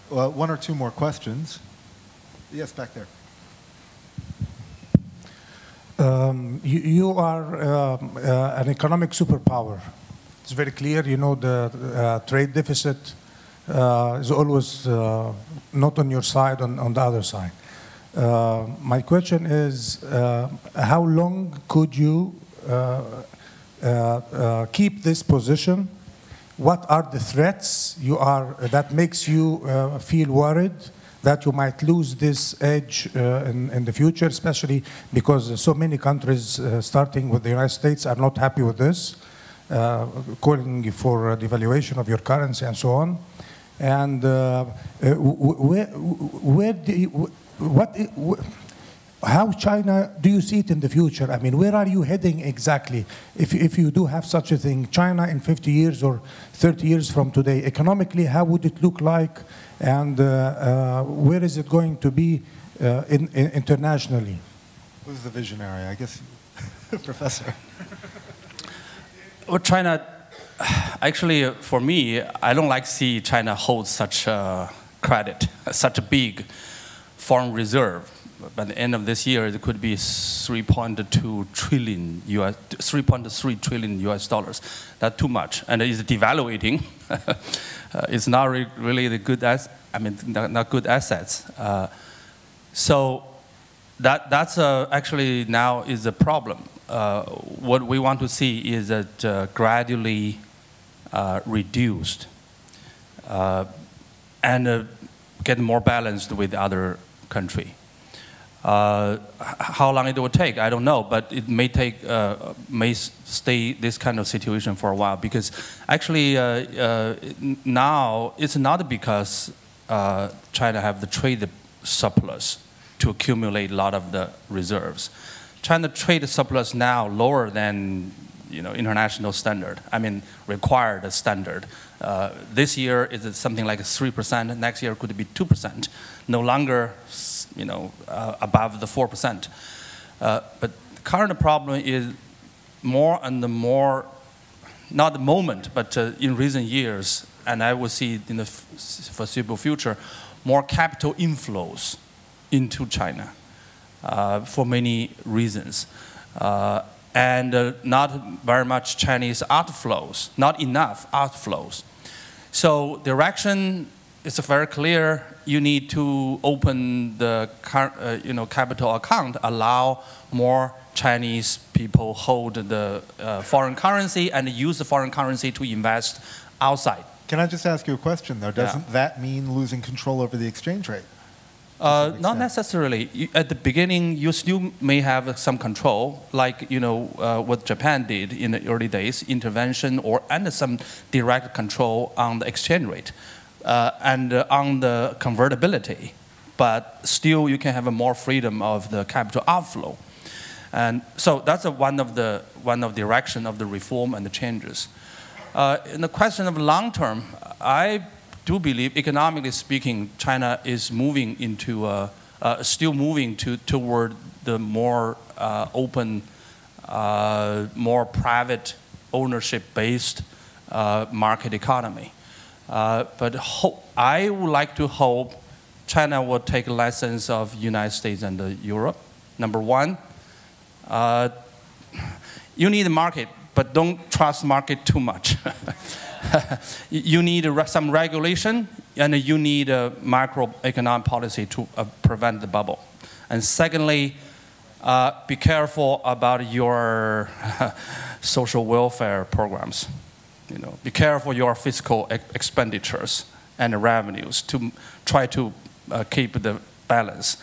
One or two more questions. Yes, back there. You are an economic superpower. It's very clear. You know the trade deficit is always not on your side, on the other side. My question is, how long could you keep this position? What are the threats that makes you feel worried that you might lose this edge in the future, especially because so many countries, starting with the United States, are not happy with this, calling for devaluation of your currency and so on. And how China do you see it in the future? I mean, where are you heading exactly? If you do have such a thing, China in 50 years or 30 years from today, economically, how would it look like? And where is it going to be internationally? Who's the visionary? I guess, Professor. Well, China, actually, for me, I don't like to see China hold such credit, such a big foreign reserve. by the end of this year, it could be 3.2 trillion US, 3.3 trillion US dollars. That's too much, and it's devaluating. It's not really the good not good assets. So that's actually now is a problem. What we want to see is that gradually reduced and get more balanced with other country. How long it will take, I don't know, but it may take, may stay this kind of situation for a while, because actually now it's not because China have the trade surplus to accumulate a lot of the reserves. China trade surplus now lower than international standard. I mean, required standard. This year is something like 3%. Next year could be 2%. No longer, above the 4%. But the current problem is more and more, not the moment, but in recent years, and I will see in the foreseeable future, more capital inflows into China for many reasons. And not very much Chinese outflows, not enough outflows. So direction is very clear. You need to open the capital account, allow more Chinese people hold the foreign currency and use the foreign currency to invest outside. Can I just ask you a question, though? Doesn't that mean losing control over the exchange rate? Not necessarily. At the beginning, you still may have some control, like what Japan did in the early days, intervention and some direct control on the exchange rate and on the convertibility. But still, you can have more freedom of the capital outflow, and so that's one of the direction of the reform and the changes. In the question of long term, I do believe, economically speaking, China is moving into, still moving toward the more open, more private ownership-based market economy. But I would like to hope China will take lessons of United States and Europe. Number one, you need a market, but don't trust market too much. You need some regulation, and you need a macroeconomic policy to prevent the bubble. And secondly, be careful about your social welfare programs. Be careful your fiscal expenditures and revenues to try to keep the balance.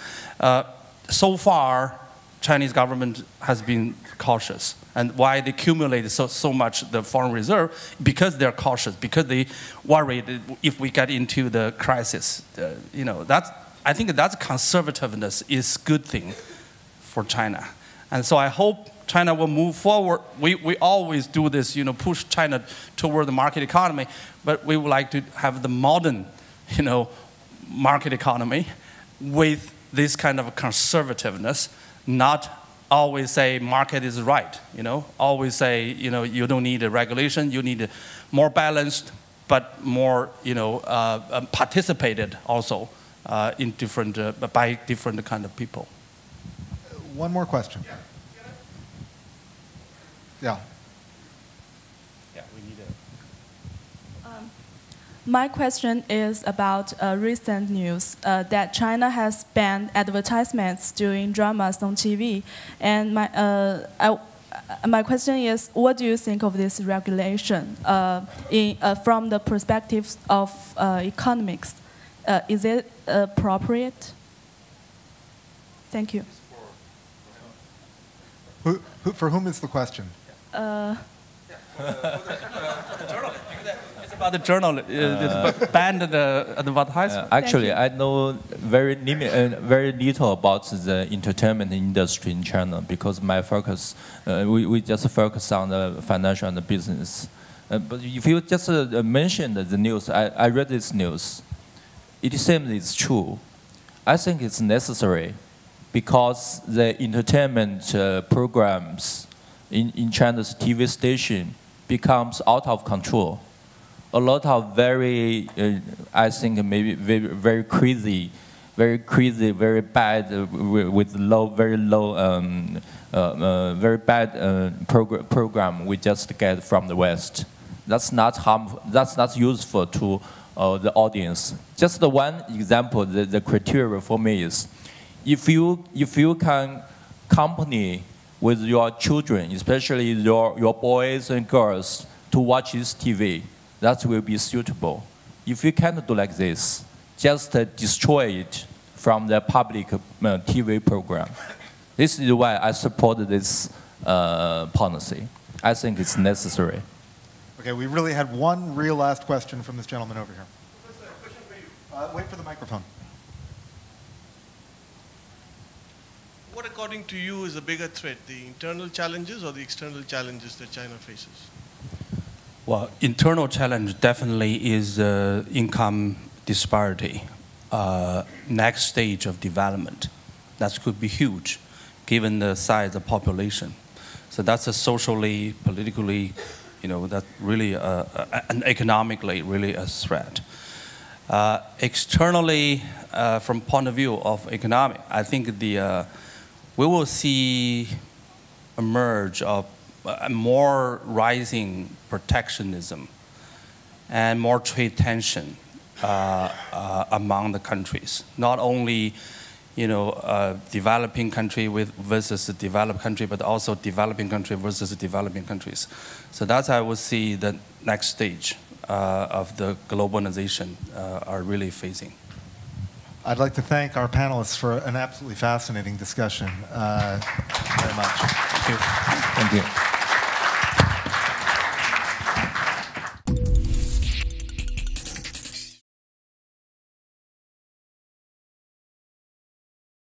So far, Chinese government has been cautious. And why they accumulate so much the foreign reserve? Because they're cautious, because they worried if we get into the crisis. I think that conservativeness is a good thing for China. And so I hope China will move forward. We always do this, push China toward the market economy, but we would like to have the modern, market economy with this kind of conservativeness, not always say market is right, always say, you don't need a regulation, you need a more balanced, but more, participated also in different, by different kind of people. One more question. Yeah. Yeah, we need My question is about recent news that China has banned advertisements during dramas on TV. And my question is, what do you think of this regulation from the perspective of economics? Is it appropriate? Thank you. For whom is the question? It's about the journal. Banned the advertisement. Actually, I know very little about the entertainment industry in China because my focus, we just focus on the financial and the business. But if you just mentioned the news, I read this news. It seems it's true. I think it's necessary because the entertainment programs in China's TV station becomes out of control. A lot of very, I think maybe very crazy very crazy, very bad, with very low, very bad program we just get from the West. That's not harmful. That's not useful to the audience. Just the one example. The criteria for me is, if you can accompany with your children, especially your boys and girls, to watch this TV, that will be suitable. If you can't do like this, just destroy it from the public TV program. This is why I support this policy. I think it's necessary. Okay, we really had one real last question from this gentleman over here. Wait for the microphone. What, according to you, is a bigger threat, the internal challenges or the external challenges that China faces? Well, internal challenge definitely is income disparity. Next stage of development, that could be huge, given the size of population. So that's a socially, politically, that really, and economically, really a threat. Externally, from point of view of economic, I think we will see emerge of more rising protectionism and more trade tension among the countries. Not only, developing country versus a developed country, but also developing country versus developing countries. So that's how I would see the next stage of the globalization are really facing. I'd like to thank our panelists for an absolutely fascinating discussion very much. Thank you. Thank you.